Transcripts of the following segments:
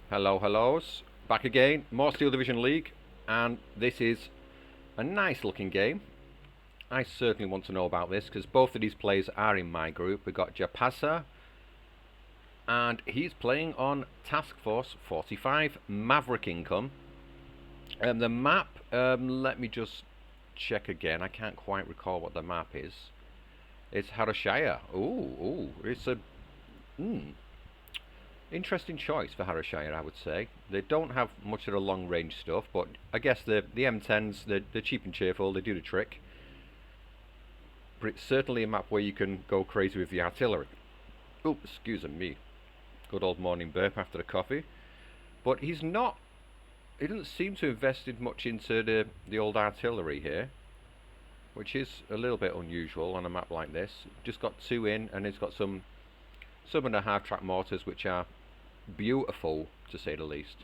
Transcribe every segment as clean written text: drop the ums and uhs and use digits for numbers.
Hello, hellos. Back again, more Steel Division League, and this is a nice looking game. I certainly want to know about this because both of these players are in my group. We've got Jaapaasa, and he's playing on Task Force 45 Maverick Income. The map, let me just check again. I can't quite recall what the map is. It's Harteneck. Ooh, it's a interesting choice for Harteneck, I would say. They don't have much of the long range stuff, but I guess the M10s, they're cheap and cheerful, they do the trick. But it's certainly a map where you can go crazy with the artillery. Oh, excuse me. Good old morning burp after the coffee. But he doesn't seem to have invested much into the old artillery here, which is a little bit unusual on a map like this. Just got two in, and he's got some of the half-track mortars, which are beautiful, to say the least.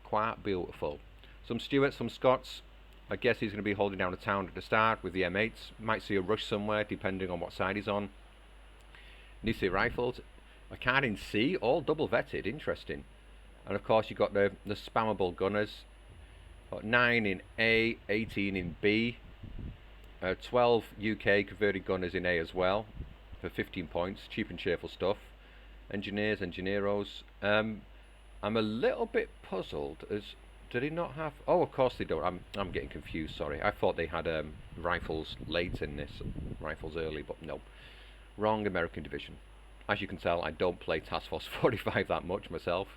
Quite beautiful. Some Stuarts, some Scots. I guess he's going to be holding down a town at the start with the M8s. Might see a rush somewhere, depending on what side he's on. Nisi rifles. A card in C, all double vetted. Interesting. And of course, you've got the spammable gunners. Got 9 in A, 18 in B. 12 UK converted gunners in A as well, for 15 points. Cheap and cheerful stuff. Engineers, engineeros. I'm a little bit puzzled as do they not have? Oh, of course they don't. I'm getting confused. Sorry, I thought they had rifles late in this, rifles early, but no, wrong American division. As you can tell, I don't play Task Force 45 that much myself.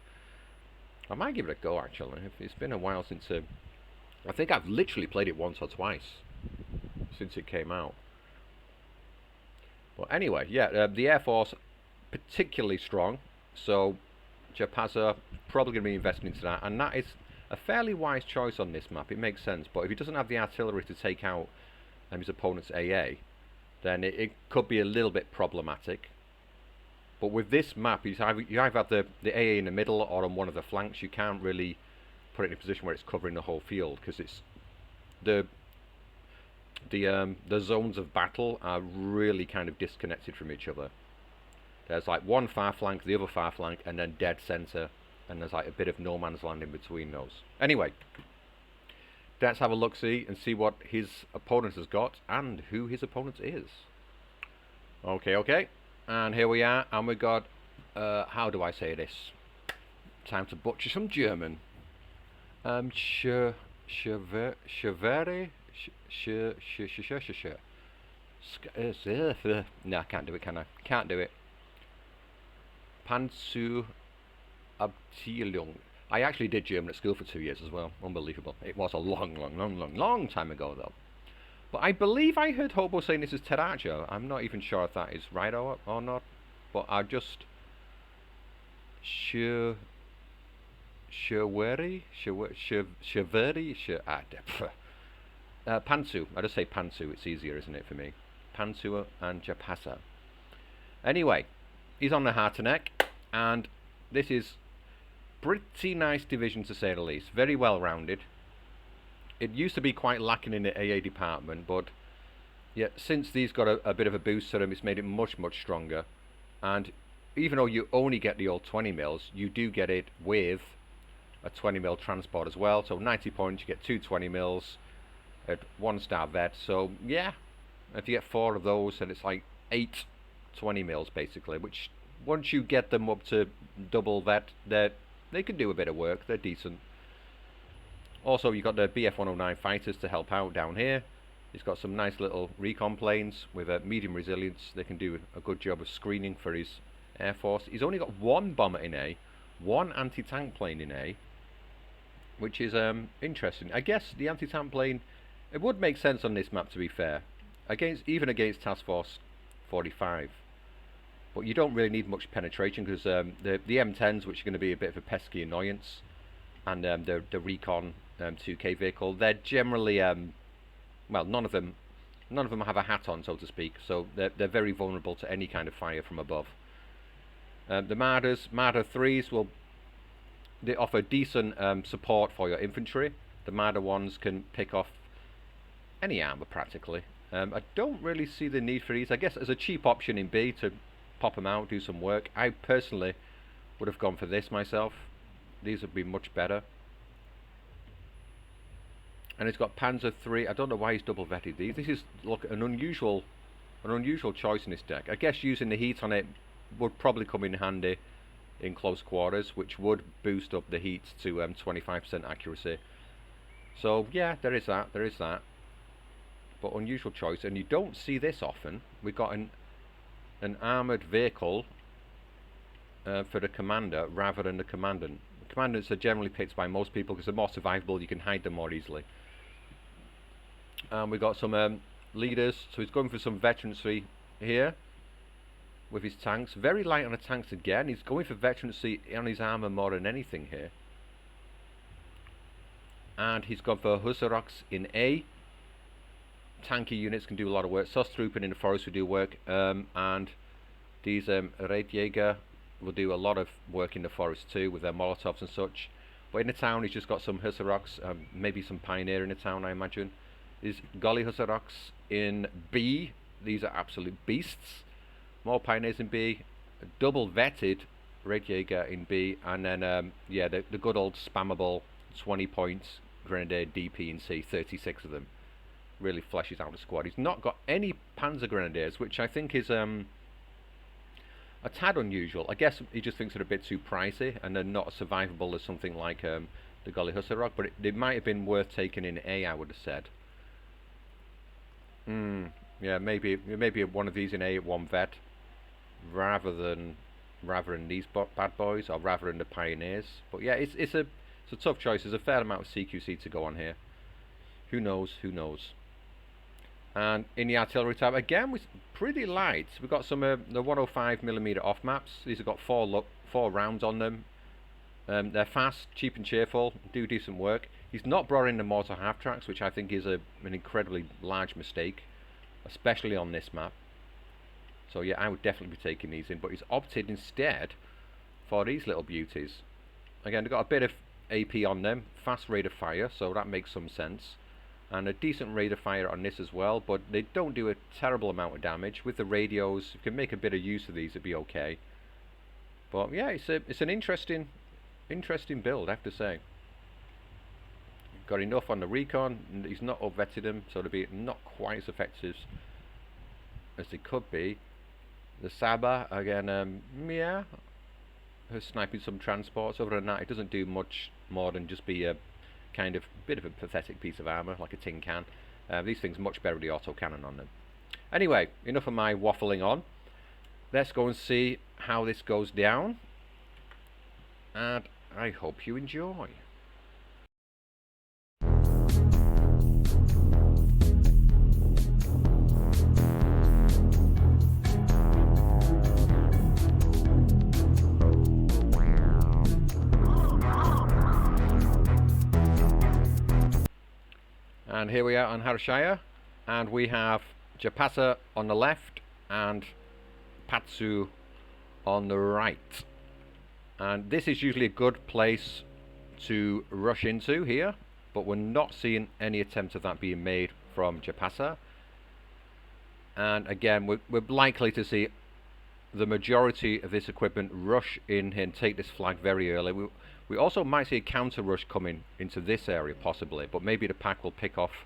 I might give it a go actually. It's been a while since. I think I've literally played it once or twice since it came out. But anyway, yeah, the Air Force particularly strong, so Jaapaasa probably going to be investing into that, and that is a fairly wise choice on this map. It makes sense, but if he doesn't have the artillery to take out his opponent's AA, then it could be a little bit problematic. But with this map, you either have the AA in the middle or on one of the flanks. You can't really put it in a position where it's covering the whole field, because it's the zones of battle are really kind of disconnected from each other. There's like one far flank, the other far flank, and then dead center, and there's like a bit of no man's land in between those. Anyway, let's have a look-see and see what his opponent has got and who his opponent is. Okay, and here we are, and we've got, how do I say this? Time to butcher some German. Schwere, no, I can't do it, can I? Can't do it. Panzerabteilung. I actually did German at school for 2 years as well. Unbelievable. It was a long time ago though. But I believe I heard Hobo saying this is Terraggio. I'm not even sure if that is right or not. But I just Schwere, Pantsu. I just say Pantsu. It's easier, isn't it, for me? Pantsu and Jaapaasa. Anyway, he's on the Harteneck, and this is pretty nice division to say the least. Very well rounded. It used to be quite lacking in the AA department, but yeah, since these got a bit of a boost to them, it's made it much stronger. And even though you only get the old 20 mils, you do get it with a 20 mil transport as well. So 90 points, you get 2 20 mils at 1-star vet. So yeah, if you get 4 of those, then it's like 8 20 mils basically, which once you get them up to double vet, they can do a bit of work. They're decent. Also, you've got the BF-109 fighters to help out down here. He's got some nice little recon planes with a medium resilience. They can do a good job of screening for his Air Force. He's only got 1 bomber in A, 1 anti-tank plane in A, which is interesting. I guess the anti-tank plane, it would make sense on this map, to be fair, even against Task Force 45. But you don't really need much penetration, because the M10s, which are going to be a bit of a pesky annoyance, and the recon 2K vehicle, they're generally well, none of them have a hat on, so to speak, so they're very vulnerable to any kind of fire from above. The Marder 3s they offer decent support for your infantry. The Marder 1s can pick off any armor practically. I don't really see the need for these. I guess as a cheap option in B to pop them out, do some work. I personally would have gone for this myself. These would be much better. And it's got Panzer III. I don't know why he's double vetted these. This is, look, an unusual choice in this deck. I guess using the heat on it would probably come in handy in close quarters, which would boost up the heat to 25% accuracy. So yeah, there is that. But unusual choice, and you don't see this often. We got an armoured vehicle for the commander rather than the commandant. The commandants are generally picked by most people because they're more survivable. You can hide them more easily. We got some leaders, so he's going for some veterancy here with his tanks. Very light on the tanks again. He's going for veterancy on his armour more than anything here. And he's gone for Hussarocks in A. Tanky units can do a lot of work. Sostrooping in the forest will do work. And these Raidjäger will do a lot of work in the forest too with their Molotovs and such. But in the town he's just got some Hussarocks, maybe some Pioneer in the town, I imagine. These Golly Hussarocks in B. These are absolute beasts. More Pioneers in B. Double vetted Raidjäger in B. And then, yeah, the good old spammable 20 points Grenadier DP in C. 36 of them. Really fleshes out the squad. He's not got any Panzer Grenadiers, which I think is a tad unusual. I guess he just thinks they're a bit too pricey and they're not as survivable as something like the Golly Hussarok, but it might have been worth taking in A, I would have said. Yeah, maybe one of these in A at one vet rather than these bad boys, or rather than the Pioneers. But yeah, it's a tough choice. There's a fair amount of CQC to go on here. Who knows? And in the artillery tab, again, we're pretty light. We've got some the 105mm off maps. These have got four rounds on them. They're fast, cheap and cheerful, do decent work. He's not brought in the mortar half tracks, which I think is an incredibly large mistake, especially on this map. So yeah, I would definitely be taking these in, but he's opted instead for these little beauties. Again, they've got a bit of AP on them, fast rate of fire, so that makes some sense. And a decent rate of fire on this as well, but they don't do a terrible amount of damage. With the radios, if you can make a bit of use of these, it'd be okay. But yeah, it's an interesting build, I have to say. Got enough on the recon, and he's not up-vetted them, so they'll be not quite as effective as they could be. The Saba, again, yeah, her sniping some transports. Other than that, it doesn't do much more than just be a kind of bit of a pathetic piece of armour, like a tin can. These things much better with the autocannon on them. Anyway, enough of my waffling on. Let's go and see how this goes down. And I hope you enjoy. And here we are on Harshaya, and we have Jaapaasa on the left and Patsu on the right. And this is usually a good place to rush into here, but we're not seeing any attempt of that being made from Jaapaasa. And again, we're likely to see the majority of this equipment rush in here and take this flag very early. We also might see a counter rush coming into this area possibly, but maybe the pack will pick off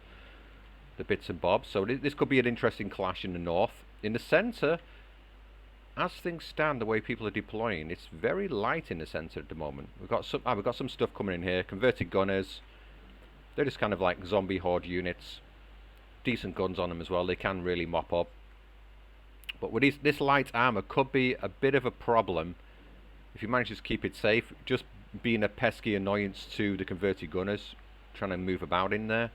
the bits and bobs. So this could be an interesting clash in the north. In the centre, as things stand, the way people are deploying, it's very light in the centre at the moment. We've got some stuff coming in here. Converted gunners. They're just kind of like zombie horde units. Decent guns on them as well. They can really mop up. But with this light armour could be a bit of a problem if you manage to keep it safe. Just being a pesky annoyance to the converted gunners trying to move about in there.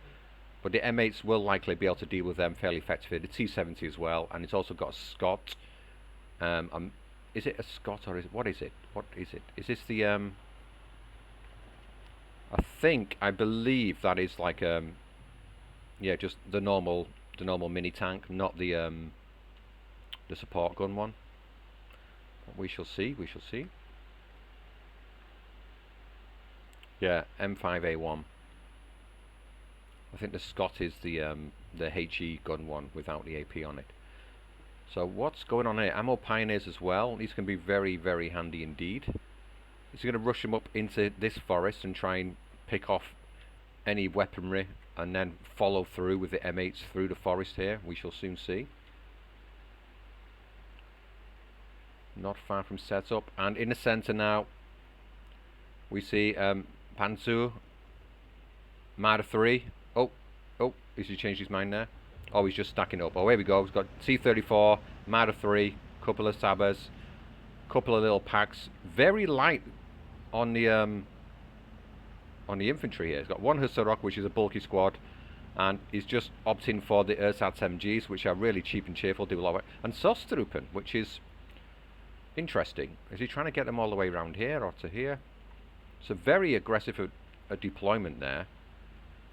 But the M8s will likely be able to deal with them fairly effectively. The T70 as well, and it's also got a Scott. Is it a Scott or what is it? Is this the I believe that is like yeah, just the normal mini tank, not the support gun one. But we shall see. Yeah, M5A1. I think the Scott is the HE gun one without the AP on it. So what's going on here? Ammo Pioneers as well. These can be very, very handy indeed. Is he going to rush him up into this forest and try and pick off any weaponry and then follow through with the M8s through the forest here? We shall soon see. Not far from setup, and in the centre now we see Panzer Marder 3. Oh, has he changed his mind there? Oh, he's just stacking up. Oh, here we go. He's got T34, Marder 3, couple of Sabers, couple of little packs. Very light on the infantry here. He's got one Hussarok, which is a bulky squad, and he's just opting for the Ersatz MGs, which are really cheap and cheerful, do a lot of work. And Sostruppen, which is interesting. Is he trying to get them all the way around here or to here? It's a very aggressive a deployment there.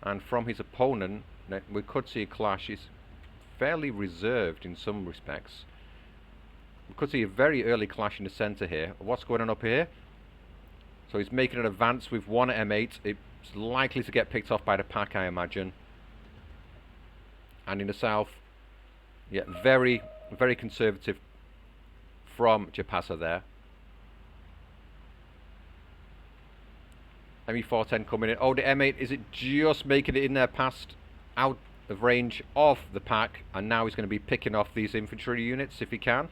And from his opponent, we could see a clash. He's fairly reserved in some respects. We could see a very early clash in the centre here. What's going on up here? So he's making an advance with one M8. It's likely to get picked off by the pack, I imagine. And in the south, yeah, very, very conservative from Jaapaasa there. ME410 coming in. Oh, the M8, is it just making it in there past out of range of the pack? And now he's going to be picking off these infantry units if he can.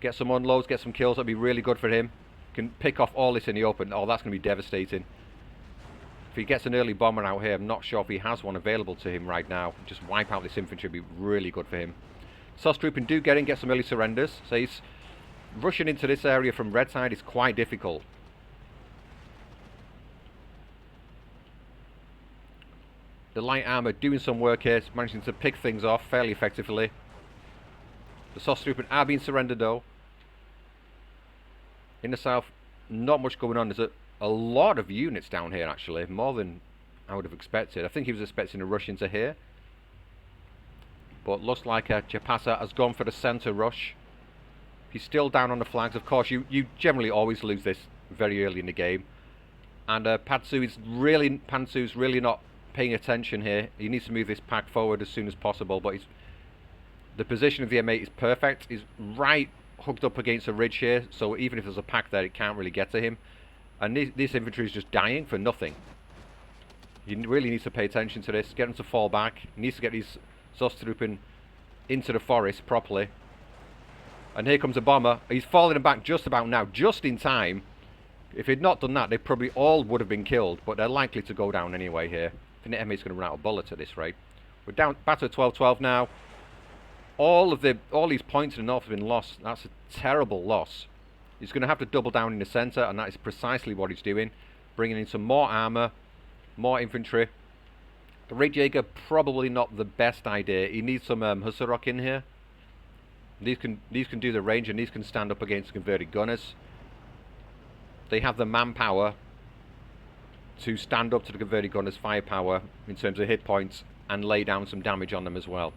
Get some unloads, get some kills. That'd be really good for him. Can pick off all this in the open. Oh, that's going to be devastating. If he gets an early bomber out here, I'm not sure if he has one available to him right now. Just wipe out this infantry would be really good for him. Sostruppen do get some early surrenders. So he's rushing into this area from red side is quite difficult. The light armour doing some work here, managing to pick things off fairly effectively. The Sostruppen are being surrendered though. In the south, not much going on. There's a lot of units down here actually, more than I would have expected. I think he was expecting a rush into here. But looks like Jaapaasa has gone for the centre rush. He's still down on the flags. Of course, you generally always lose this very early in the game. And Pansu's really not paying attention here. He needs to move this pack forward as soon as possible. But the position of the M8 is perfect. He's right hooked up against a ridge here. So even if there's a pack there, it can't really get to him. And this infantry is just dying for nothing. He really needs to pay attention to this. Get him to fall back. He needs to get these Sostruppen into the forest properly. And here comes a bomber. He's falling back just about now, just in time. If he'd not done that, they probably all would have been killed, but they're likely to go down anyway here. I think the M8's going to run out of bullets at this rate. We're down back to 12-12 now. All these points in the north have been lost. That's a terrible loss. He's going to have to double down in the centre, and that is precisely what he's doing. Bringing in some more armour, more infantry. The Raidjäger, probably not the best idea. He needs some Hussarok in here. These can do the range, and these can stand up against converted gunners. They have the manpower to stand up to the converted gunners' firepower in terms of hit points and lay down some damage on them as well.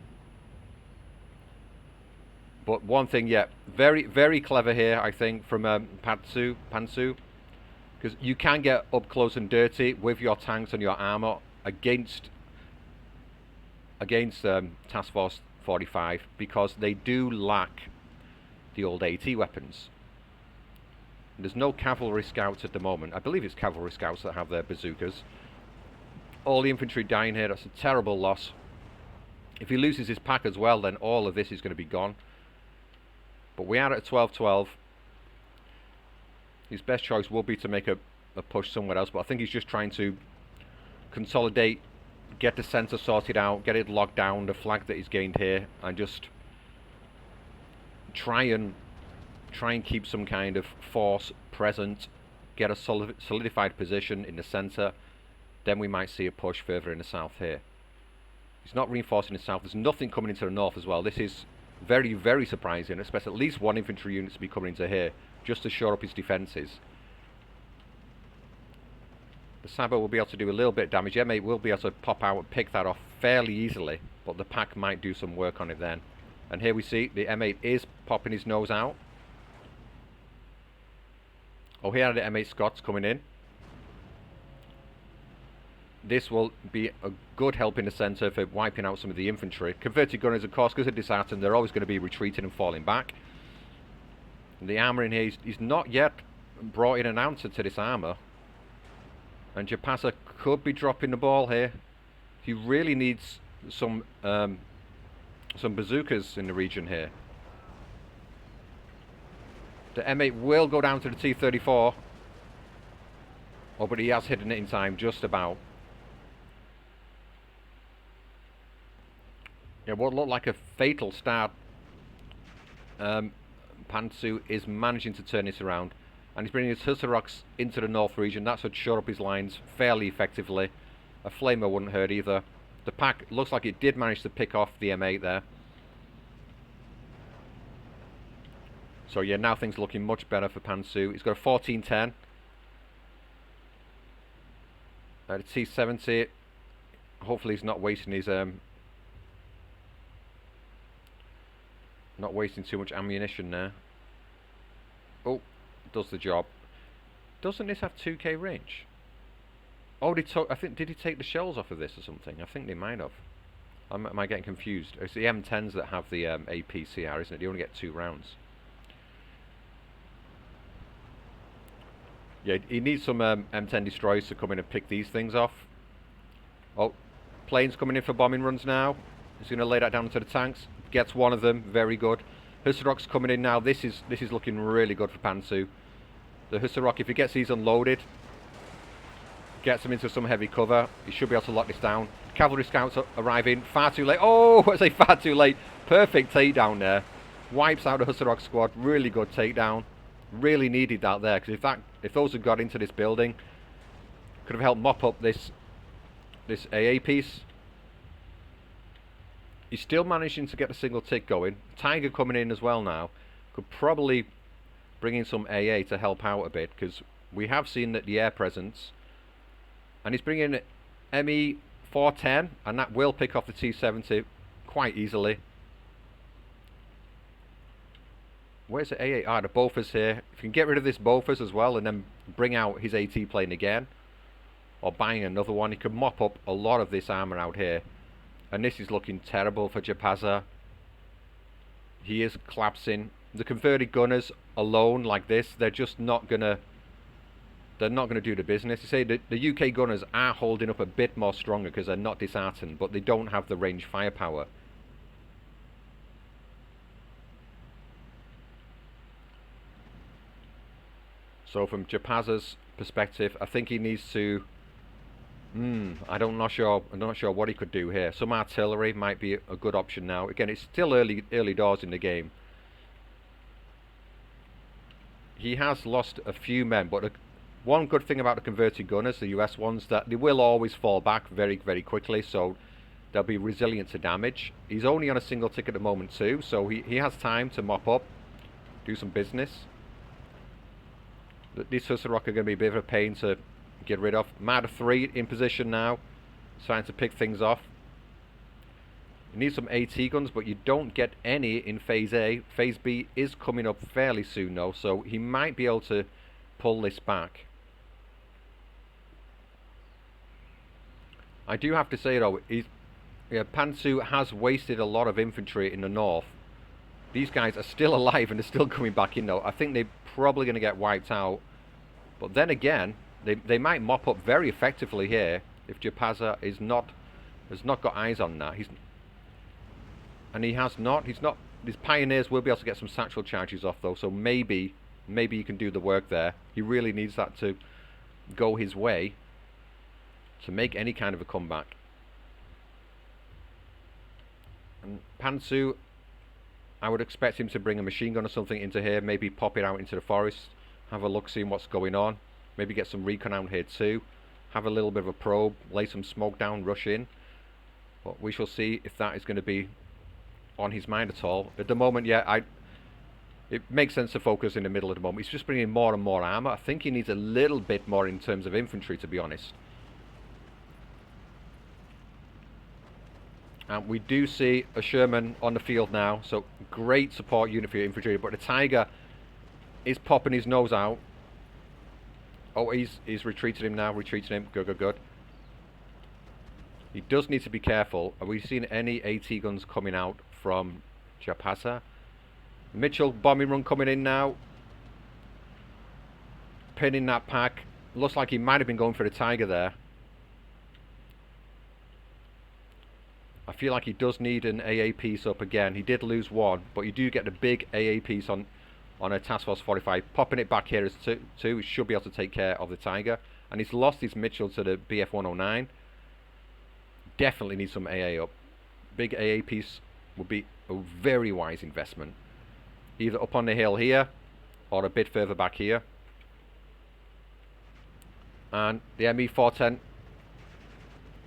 But one thing, yeah, very, very clever here, I think, from Pansu, because you can get up close and dirty with your tanks and your armour against Task Force 45, because they do lack the old AT weapons. There's no cavalry scouts at the moment. I believe it's cavalry scouts that have their bazookas. All the infantry dying here. That's a terrible loss. If he loses his pack as well, then all of this is going to be gone. But we are at 12-12. His best choice will be to make a push somewhere else, but I think he's just trying to consolidate, get the centre sorted out, get it locked down, the flag that he's gained here, and just try and keep some kind of force present, get a solidified position in the centre. Then we might see a push further in the south here. He's not reinforcing the south. There's nothing coming into the north as well. This is very, very surprising. I expect at least one infantry unit to be coming into here just to shore up his defences. The Saber will be able to do a little bit of damage. M8 will be able to pop out and pick that off fairly easily, but the pack might do some work on it then. And here we see the M8 is popping his nose out. Oh, here are the M8 Scots coming in. This will be a good help in the centre for wiping out some of the infantry. Converted gunners, of course, because they're disheartened, they're always going to be retreating and falling back. And the armour in here is not yet brought in an answer to this armour. And Jaapaasa could be dropping the ball here. He really needs some bazookas in the region here. The M8 will go down to the T-34. Oh, but he has hidden it in time, just about. Yeah, what looked like a fatal start. Pantsu is managing to turn this around. And he's bringing his Hussarocks into the north region. That should shore up his lines fairly effectively. A flamer wouldn't hurt either. The pack looks like it did manage to pick off the M8 there. So yeah, now things are looking much better for Pantsu. He's got a 1410. The T70. Hopefully he's not wasting his not wasting too much ammunition there. Oh, does the job. Doesn't this have 2k range? Oh, I think, did he take the shells off of this or something? I think they might have. Am I getting confused? It's the M10s that have the APCR, isn't it? You only get 2 rounds. Yeah, he needs some M10 destroyers to come in and pick these things off. Oh, planes coming in for bombing runs now. He's going to lay that down into the tanks. Gets one of them, very good. Hussarocks coming in now. This is looking really good for Pantsu. The Hussarock, if he gets these unloaded, gets them into some heavy cover, he should be able to lock this down. Cavalry scouts arriving. Far too late. Oh, I say far too late. Perfect takedown there. Wipes out the Hussarock squad. Really good takedown. Really needed that there, because if those had got into this building, could have helped mop up this AA piece. He's still managing to get a single tick going. Tiger coming in as well now. Could probably bring in some AA to help out a bit, because we have seen that the air presence. And he's bringing ME 410, and that will pick off the T70 quite easily. Where's the AA? Ah, the Bofors here. If you can get rid of this Bofors as well, and then bring out his AT plane again, or buying another one, he could mop up a lot of this armour out here. And this is looking terrible for Jaapaasa. He is collapsing. The converted gunners alone like this, they're just not gonna. They're not going to do the business. You say that the UK gunners are holding up a bit more stronger because they're not disheartened, but they don't have the range firepower. So from Jaapaasa's perspective, I think he needs to. I'm not sure what he could do here. Some artillery might be a good option now. Again, it's still early doors in the game. He has lost a few men, but one good thing about the converted gunners, the US ones, that they will always fall back very, very quickly, so they'll be resilient to damage. He's only on a single tick at the moment too, so he has time to mop up, do some business. These Hussarock are going to be a bit of a pain to get rid of. Marder 3 in position now, trying to pick things off. You need some AT guns, but you don't get any in Phase A. Phase B is coming up fairly soon though, so he might be able to pull this back. I do have to say though, Pantsu has wasted a lot of infantry in the north. These guys are still alive and they're still coming back in though. I think they're probably going to get wiped out. But then again, they might mop up very effectively here if Jaapaasa has not got eyes on that. His Pioneers will be able to get some satchel charges off though, so maybe he can do the work there. He really needs that to go his way to make any kind of a comeback. And Pantsu, I would expect him to bring a machine gun or something into here, maybe pop it out into the forest, have a look, see what's going on, maybe get some recon out here too, have a little bit of a probe, lay some smoke down, rush in. But we shall see if that is going to be on his mind at all. At the moment, yeah, it makes sense to focus in the middle at the moment. He's just bringing more and more armour. I think he needs a little bit more in terms of infantry, to be honest. And we do see a Sherman on the field now, so great support unit for your infantry, but the Tiger is popping his nose out. Oh, he's retreated him now, good. He does need to be careful. Have we seen any AT guns coming out from Jaapaasa? Mitchell bombing run coming in now. pinning that pack. Looks like he might have been going for the Tiger there. I feel like he does need an AA piece up again. He did lose one, but you do get the big AA piece on a Task Force 45. Popping it back here as two should be able to take care of the Tiger. And he's lost his Mitchell to the BF109. Definitely needs some AA up. Big AA piece would be a very wise investment. Either up on the hill here, or a bit further back here. And the ME410,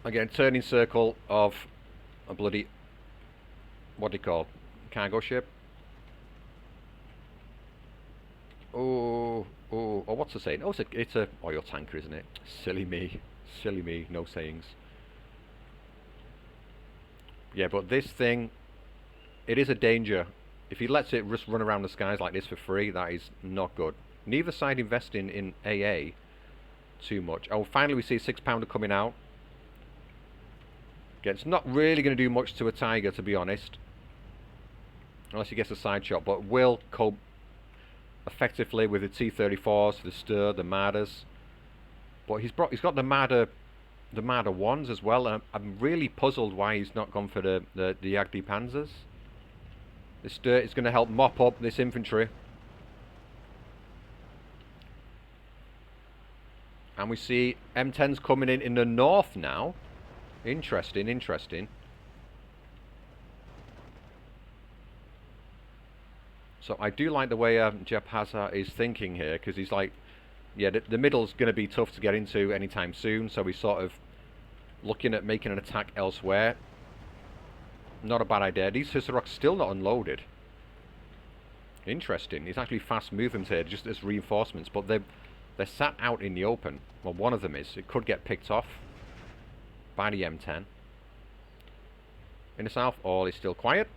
again, turning circle of a bloody, what do you call, cargo ship? Oh, what's the saying? Oh, it's a oil tanker, isn't it? Silly me, no sayings. Yeah, but this thing, it is a danger. If he lets it just run around the skies like this for free, that is not good. Neither side investing in AA too much. Oh, finally we see a 6-pounder coming out. Again, it's not really going to do much to a Tiger, to be honest. Unless he gets a side shot, but will cope effectively with the T-34s, the Stir, the Marders. But he's got the Marder 1s as well. I'm really puzzled why he's not gone for the Jagdi Panzers. The Stir is going to help mop up this infantry. And we see M10s coming in the north now. Interesting, interesting. So I do like the way Jaapaasa is thinking here, because he's like, yeah, the middle's going to be tough to get into anytime soon, so he's sort of looking at making an attack elsewhere. Not a bad idea. These Husarok's still not unloaded. Interesting. He's actually fast moving here just as reinforcements, but they're sat out in the open. Well, one of them is. It could get picked off by the M10. In the south, all is still quiet.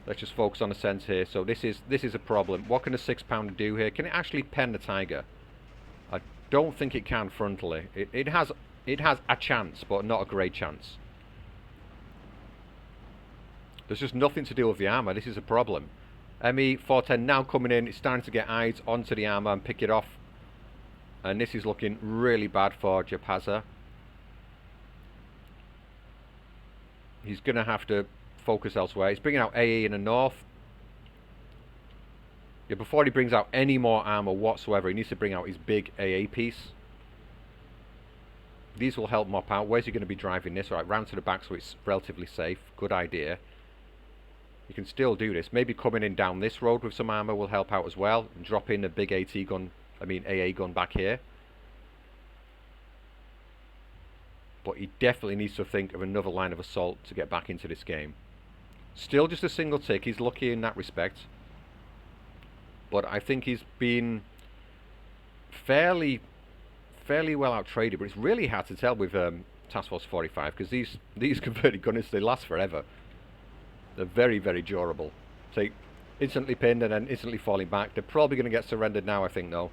Let's just focus on the sense here. So this is a problem. What can a 6-pounder do here? Can it actually pen the Tiger? I don't think it can frontally. It has a chance, but not a great chance. There's just nothing to do with the armor. This is a problem. ME410 now coming in. It's starting to get eyes onto the armor and pick it off. And this is looking really bad for Jaapaasa. He's going to have to focus elsewhere. He's bringing out AA in the north. Yeah, before he brings out any more armor whatsoever, he needs to bring out his big AA piece. These will help mop out. Where's he going to be driving this? Right, round to the back so it's relatively safe. Good idea. You can still do this. Maybe coming in down this road with some armor will help out as well. And drop in a big AA gun back here. But he definitely needs to think of another line of assault to get back into this game. Still just a single tick. He's lucky in that respect. But I think he's been fairly well out-traded. But it's really hard to tell with Task Force 45 because these converted gunners, they last forever. They're very, very durable. So instantly pinned and then instantly falling back. They're probably going to get surrendered now, I think, though.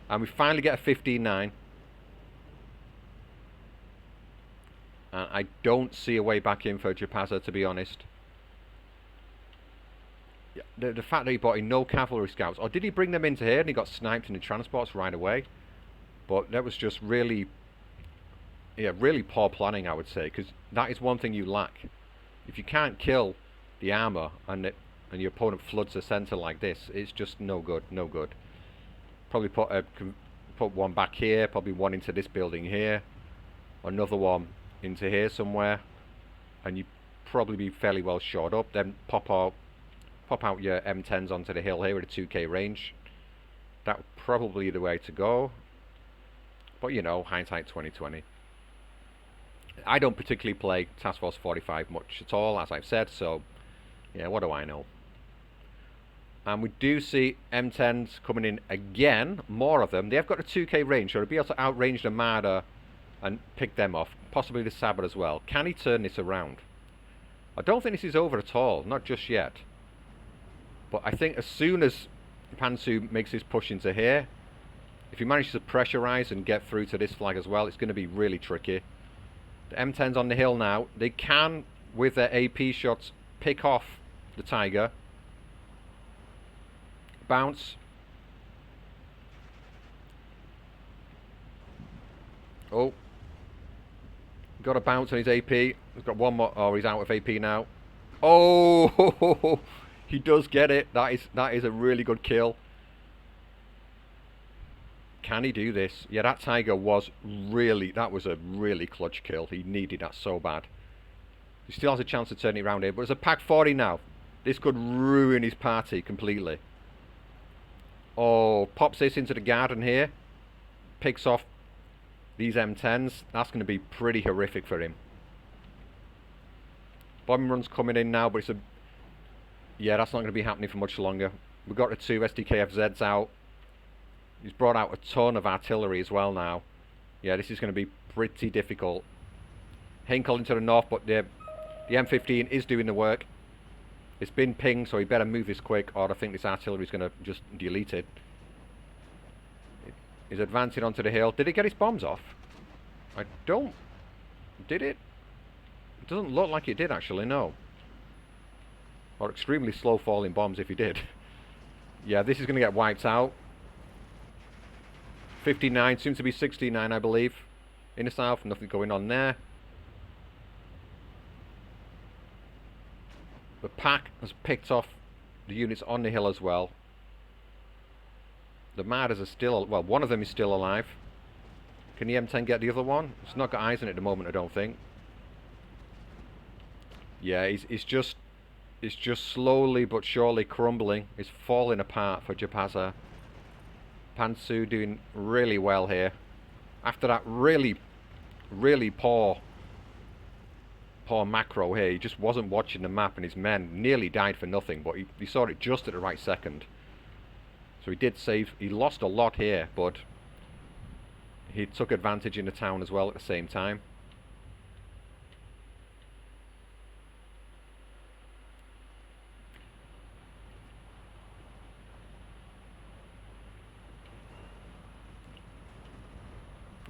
And we finally get a 15-9. And I don't see a way back in for Jaapaasa, to be honest. Yeah, the fact that he brought in no cavalry scouts. Or did he bring them into here and he got sniped in the transports right away? But that was just really, yeah, really poor planning, I would say. Because that is one thing you lack. If you can't kill the armor and your opponent floods the center like this, it's just no good, no good. Probably put one back here, probably one into this building here, another one into here somewhere, and you probably be fairly well shored up. Then pop out your M10s onto the hill here at a 2k range. That would probably be the way to go. But you know, hindsight 2020. I don't particularly play Task Force 45 much at all, as I've said, so yeah, what do I know? And we do see M10s coming in again, more of them. They have got a 2k range, so they'll be able to outrange the Marder and pick them off. Possibly the Sabre as well. Can he turn this around? I don't think this is over at all, not just yet. But I think as soon as Pansu makes his push into here, if he manages to pressurize and get through to this flag as well, it's going to be really tricky. The M10's on the hill now. They can, with their AP shots, pick off the Tiger. Bounce. Oh. Got a bounce on his AP. He's got one more. Oh, he's out of AP now. Oh, he does get it. That is a really good kill. Can he do this? Yeah, that Tiger was really... That was a really clutch kill. He needed that so bad. He still has a chance to turn it around here. But it's a pack 40 now. This could ruin his party completely. Oh, pops this into the garden here. Picks off these M10s. That's going to be pretty horrific for him. Bombing run's coming in now, but it's a... Yeah, that's not going to be happening for much longer. We've got the 2 SDKFZs out. He's brought out a ton of artillery as well now. Yeah, this is going to be pretty difficult. Hinkle into the north, but the M15 is doing the work. It's been pinged, so he better move this quick, or I think this artillery is going to just delete it. He's advancing onto the hill. Did he get his bombs off? I don't... Did it? It doesn't look like it did, actually, no. Or extremely slow falling bombs if he did. Yeah, this is going to get wiped out. 59, seems to be 69, I believe. In the south, nothing going on there. The pack has picked off the units on the hill as well. The Marders are still... Well, one of them is still alive. Can the M10 get the other one? It's not got eyes on it at the moment, I don't think. Yeah, it's just slowly but surely crumbling. It's falling apart for Jaapaasa. Pantsu doing really well here. After that really poor macro here, he just wasn't watching the map and his men nearly died for nothing, but he saw it just at the right second. So he did save. He lost a lot here, but he took advantage in the town as well at the same time.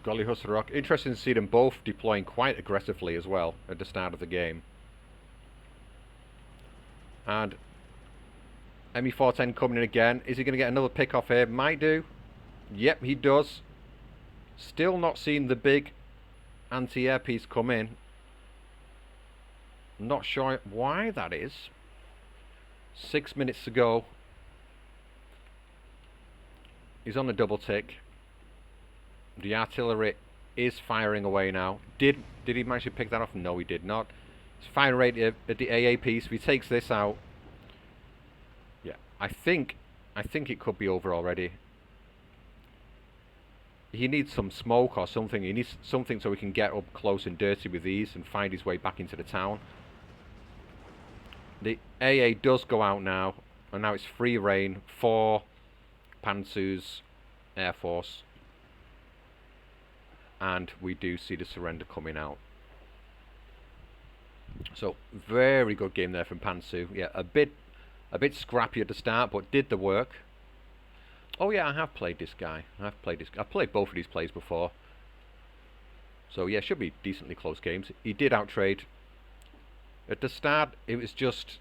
Golly Husserok. Interesting to see them both deploying quite aggressively as well at the start of the game. And ME410 coming in again. Is he going to get another pick off here? Might do. Yep, he does. Still not seeing the big anti-air piece come in. Not sure why that is. 6 minutes to go. He's on a double tick. The artillery is firing away now. Did he manage to pick that off? No, he did not. His fire rate at the AA piece. If he takes this out, yeah, I think it could be over already. He needs some smoke or something. He needs something so he can get up close and dirty with these and find his way back into the town. The AA does go out now, and now it's free reign for Pantsu's Air Force. And we do see the surrender coming out. So very good game there from Pantsu. Yeah, a bit scrappy at the start, but did the work. Oh yeah, I have played this guy. I've played both of these plays before. So yeah, should be decently close games. He did outtrade. At the start, it was just...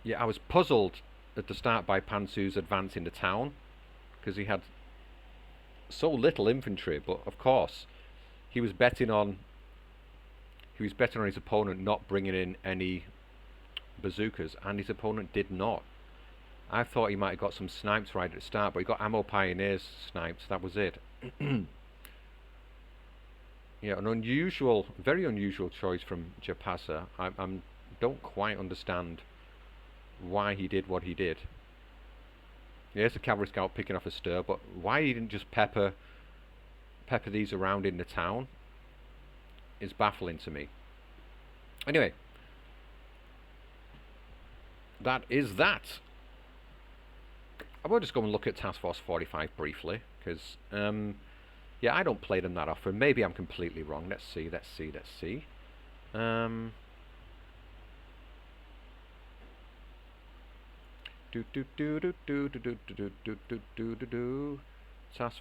Yeah, I was puzzled at the start by Pantsu's advance in the town, because he had so little infantry, but of course he was betting on his opponent not bringing in any bazookas, and his opponent did not. I thought he might have got some snipes right at the start, but he got ammo pioneers snipes. That was it. Yeah, an unusual, very unusual choice from Jaapaasa. I don't quite understand why he did what he did. There's a cavalry scout picking off a stir, but why he didn't just pepper these around in the town is baffling to me. Anyway, that is that. I will just go and look at Task Force 45 briefly, because yeah, I don't play them that often. Maybe I'm completely wrong. Let's see. Task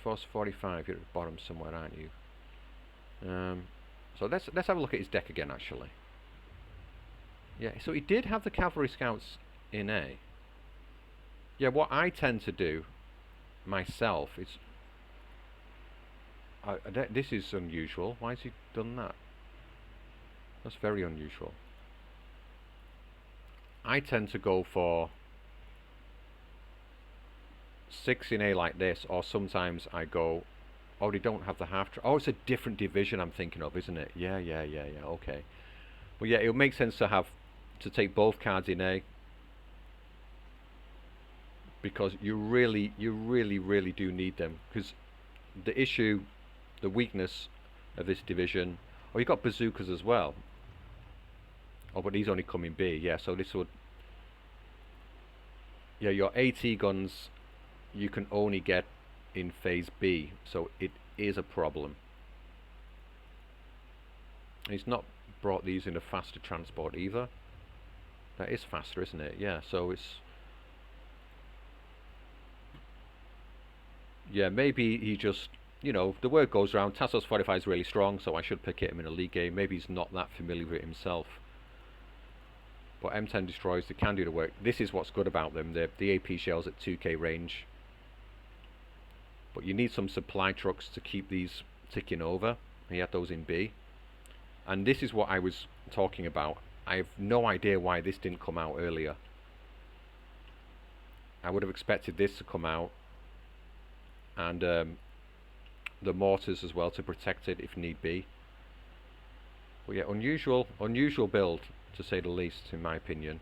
Force 45. You're at the bottom somewhere, aren't you? So let's have a look at his deck again. Actually, yeah. So he did have the cavalry scouts in A. Yeah, what I tend to do myself is... this is unusual. Why has he done that? That's very unusual. I tend to go for 6 in A like this, or sometimes I go... Oh, they don't have the half... Oh, it's a different division I'm thinking of, isn't it? Yeah, okay. Well, yeah, it would make sense to take both cards in A, because you really do need them. Because the weakness of this division... Oh, you got bazookas as well. Oh, but these only come in B. Yeah, so this would... Yeah, your AT guns you can only get in phase B, so it is a problem. He's not brought these in a faster transport either. That is faster, isn't it? Yeah, so it's... Yeah, maybe he just... You know, the word goes around, Tassos 45 is really strong, so I should pick him in a league game. Maybe he's not that familiar with it himself. But M10 destroys, they can do the work. This is what's good about them. The AP shells at 2k range. But you need some supply trucks to keep these ticking over. He had those in B. And this is what I was talking about. I have no idea why this didn't come out earlier. I would have expected this to come out. And the mortars as well to protect it if need be. But yeah, unusual build, to say the least, in my opinion.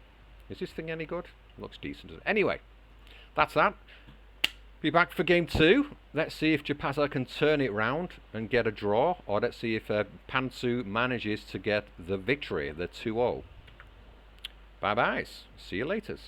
Is this thing any good? Looks decent. Anyway, that's that. Be back for game 2. Let's see if Jaapaasa can turn it round and get a draw, or let's see if Pantsu manages to get the victory, the 2-0. Bye-byes. See you laters.